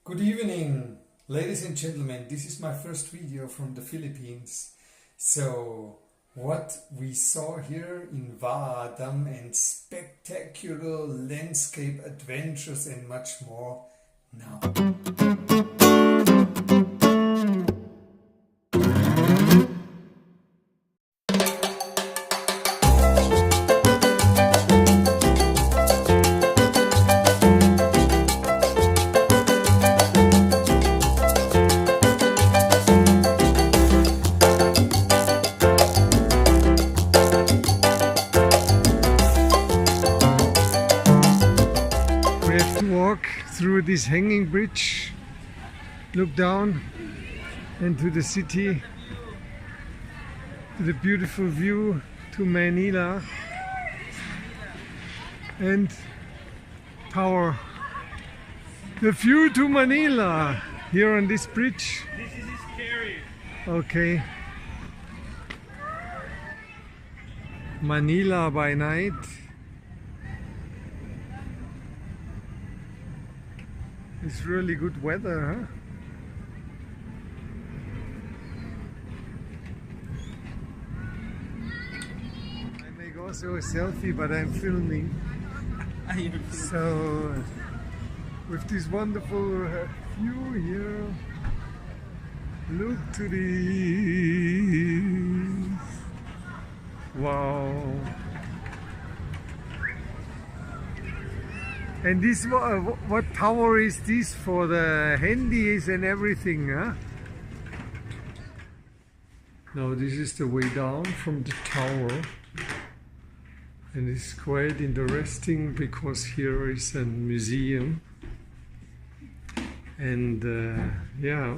Good evening, ladies and gentlemen. This is my first video from the Philippines. So, what we saw here in Vadam and spectacular landscape adventures and much more now. Walk through this hanging bridge, look down into the city, to the beautiful view to Manila and power the view to Manila here on this bridge. This is scary. Okay. Manila by night. It's really good weather, huh? I make also a selfie, but I'm filming. So, with this wonderful view here, look to this. Wow. And this, what tower is this for the handys and everything, huh? Now this is the way down from the tower. And it's quite interesting because here is a museum. And yeah,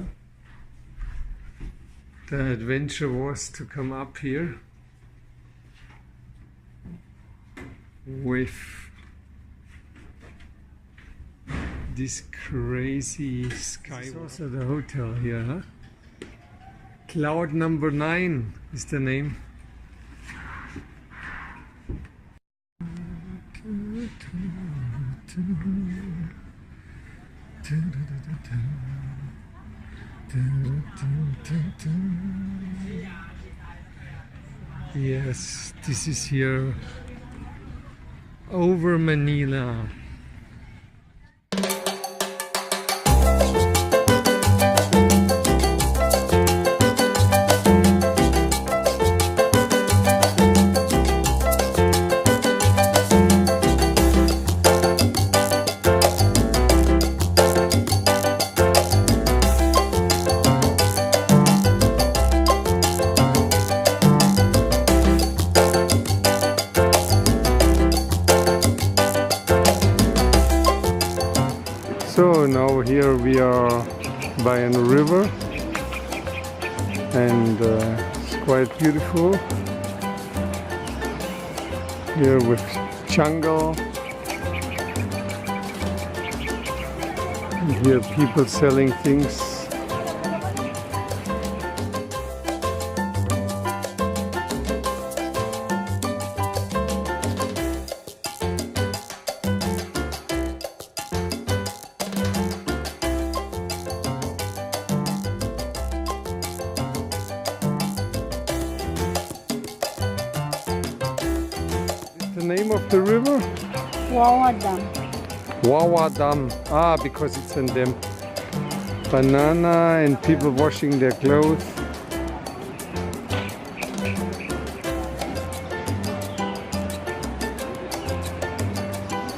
the adventure was to come up here with this crazy sky. It's also the hotel here, huh? Cloud number 9 is the name. Yes, this is here over Manila. So now here we are by a river and it's quite beautiful here with jungle. And here people selling things. The name of the river? Wawadam. Wawadam. Ah, because it's in them. Banana and people washing their clothes.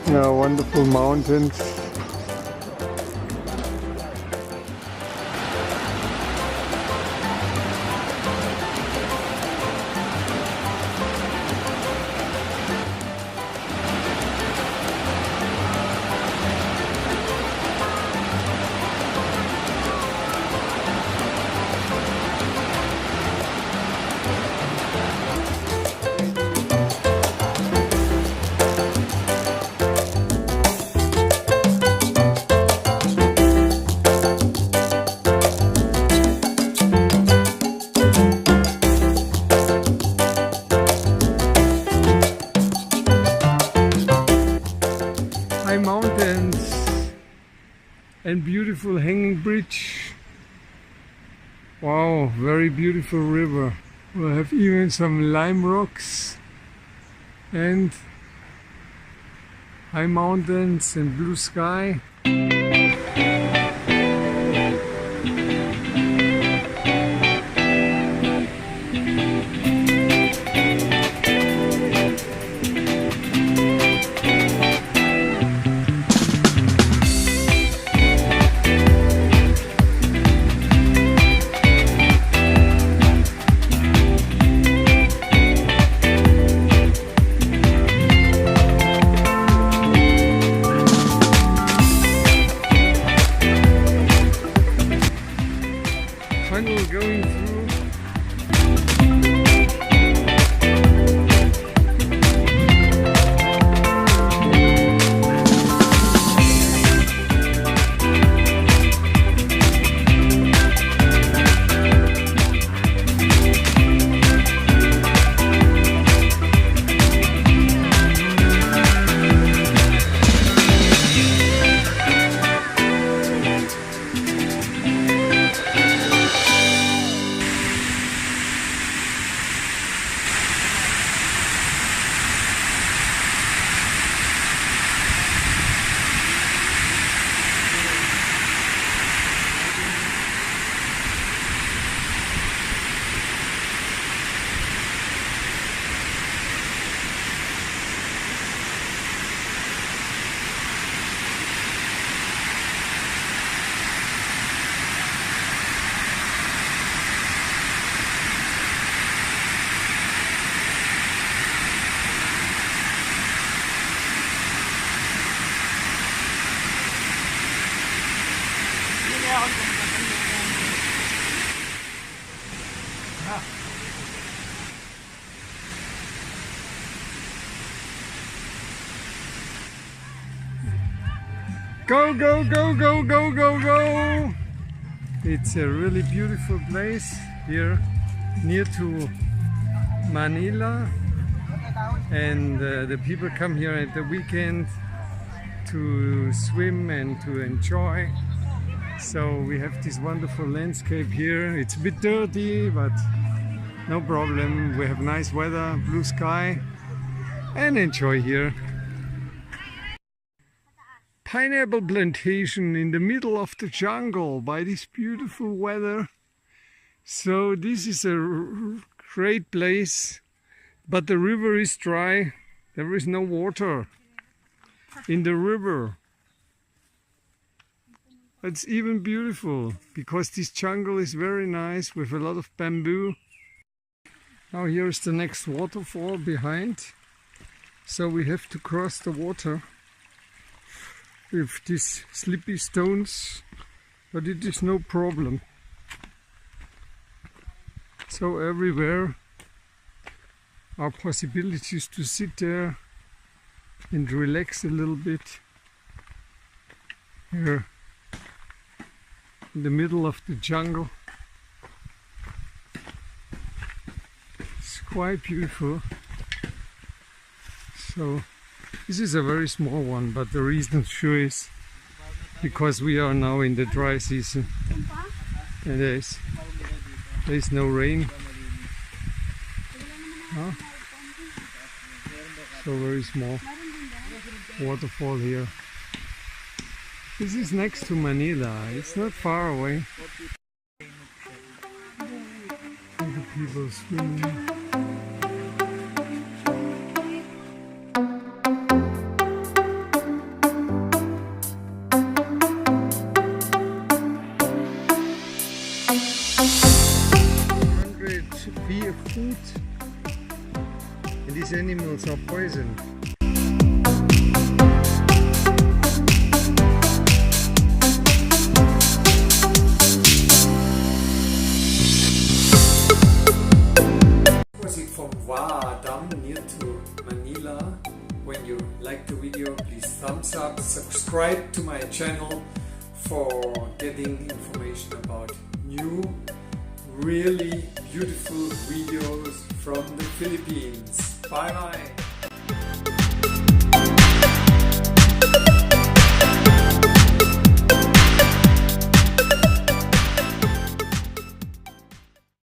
Yeah, wonderful mountains. and beautiful hanging bridge. Wow, very beautiful river. We'll have even some lime rocks and high mountains and blue sky. Tunnel going through. Go, go, go, go, go, go, go! It's a really beautiful place here near to Manila, and the people come here at the weekend to swim and to enjoy. So we have this wonderful landscape here. It's a bit dirty, but no problem. We have nice weather, blue sky, and enjoy here. Pineapple plantation in the middle of the jungle by this beautiful weather. So this is a great place, but the river is dry. There is no water in the river. It's even beautiful because this jungle is very nice with a lot of bamboo. Now here's the next waterfall behind. So we have to cross the water with these slippy stones, but it is no problem. So everywhere are possibilities to sit there and relax a little bit. Here in the middle of the jungle. It's quite beautiful. So this is a very small one, but the reason sure is because we are now in the dry season and there is no rain. Huh? So very small waterfall here. This is next to Manila. It's not far away. See the people swimming. Be a food, and these animals are poisoned. Was it from Waterfall near to Manila? When you like the video, please thumbs up, subscribe to my channel for getting information about new really beautiful videos from the Philippines. Bye bye!